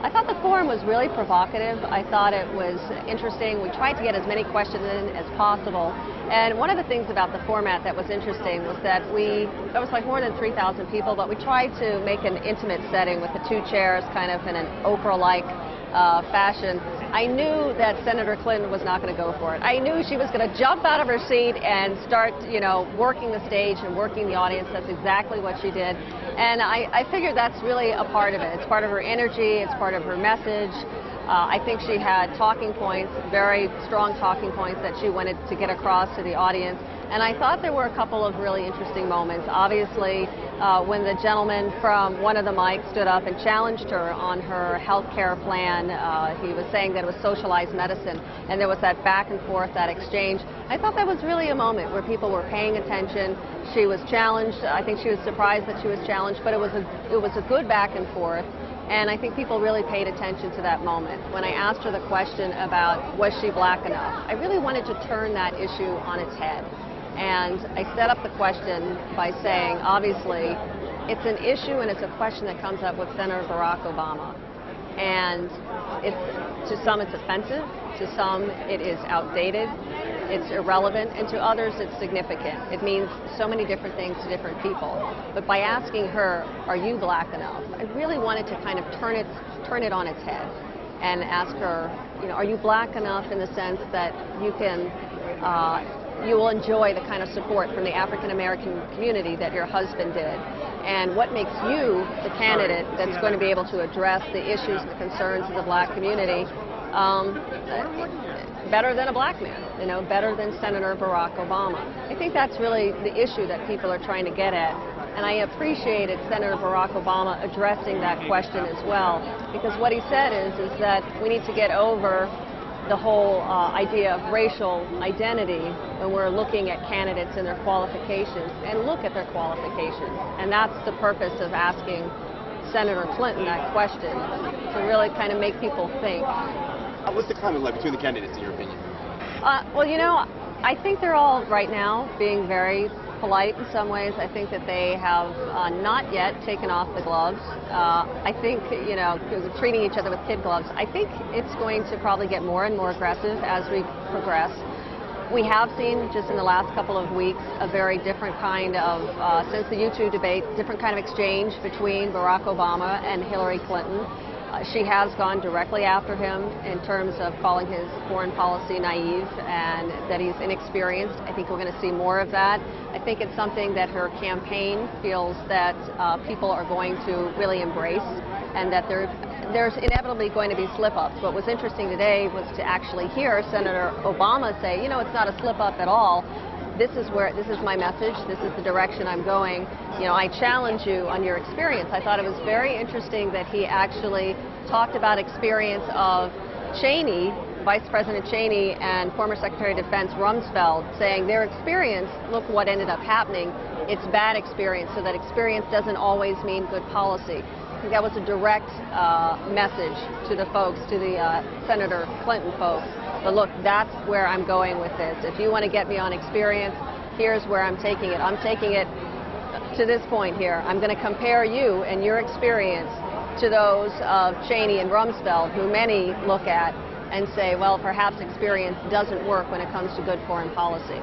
I thought the forum was really provocative. I thought it was interesting. We tried to get as many questions in as possible. And one of the things about the format that was interesting was that there was like more than 3,000 people, but we tried to make an intimate setting with the two chairs, kind of in an Oprah-like fashion. I knew that Senator Clinton was not going to go for it. I knew she was going to jump out of her seat and start, working the stage and working the audience. That's exactly what she did. And I figured that's really a part of it. It's part of her energy. It's part of her message. I think she had talking points, very strong talking points that she wanted to get across to the audience. And I thought there were a couple of really interesting moments. Obviously, when the gentleman from one of the mics stood up and challenged her on her health care plan, he was saying that it was socialized medicine, and there was that back and forth, that exchange. I thought that was really a moment where people were paying attention. She was challenged. I think she was surprised that she was challenged, but it was a good back and forth. And I think people really paid attention to that moment. When I asked her the question about was she black enough, I really wanted to turn that issue on its head. And I set up the question by saying, obviously, it's an issue and it's a question that comes up with Senator Barack Obama. And to some it's offensive, to some it is outdated, it's irrelevant, and to others it's significant. It means so many different things to different people. But by asking her, are you black enough, I really wanted to kind of turn it on its head and ask her, are you black enough in the sense that you will enjoy the kind of support from the African American community that your husband did? And what makes you the candidate that's going to be able to address the issues and the concerns of the black community better than a black man, better than Senator Barack Obama? I think that's really the issue that people are trying to get at. And I appreciated Senator Barack Obama addressing that question as well, because what he said is that we need to get over the whole idea of racial identity when we're looking at candidates and their qualifications, and look at their qualifications. And that's the purpose of asking Senator Clinton that question, to really kind of make people think. What's the climate like between the candidates, in your opinion? Well, I think they're all right now being very polite in some ways. I think that they have not yet taken off the gloves. I think, treating each other with kid gloves. I think it's going to probably get more and more aggressive as we progress. We have seen, just in the last couple of weeks, a very different kind of, since the U2 debate, different kind of exchange between Barack Obama and Hillary Clinton. She has gone directly after him in terms of calling his foreign policy naive and that he's inexperienced. I think we're going to see more of that. I think it's something that her campaign feels that people are going to really embrace, and that there's inevitably going to be slip-ups. What was interesting today was to actually hear Senator Obama say, it's not a slip-up at all. This is my message. This is the direction I'm going. I challenge you on your experience. I thought it was very interesting that he actually talked about experience of Cheney, Vice President Cheney, and former Secretary of Defense Rumsfeld, saying their experience, look what ended up happening. It's bad experience, so that experience doesn't always mean good policy. I think that was a direct message to the folks, to the Senator Clinton folks. But look, that's where I'm going with this. If you want to get me on experience, here's where I'm taking it. I'm taking it to this point here. I'm going to compare you and your experience to those of Cheney and Rumsfeld, who many look at and say, well, perhaps experience doesn't work when it comes to good foreign policy.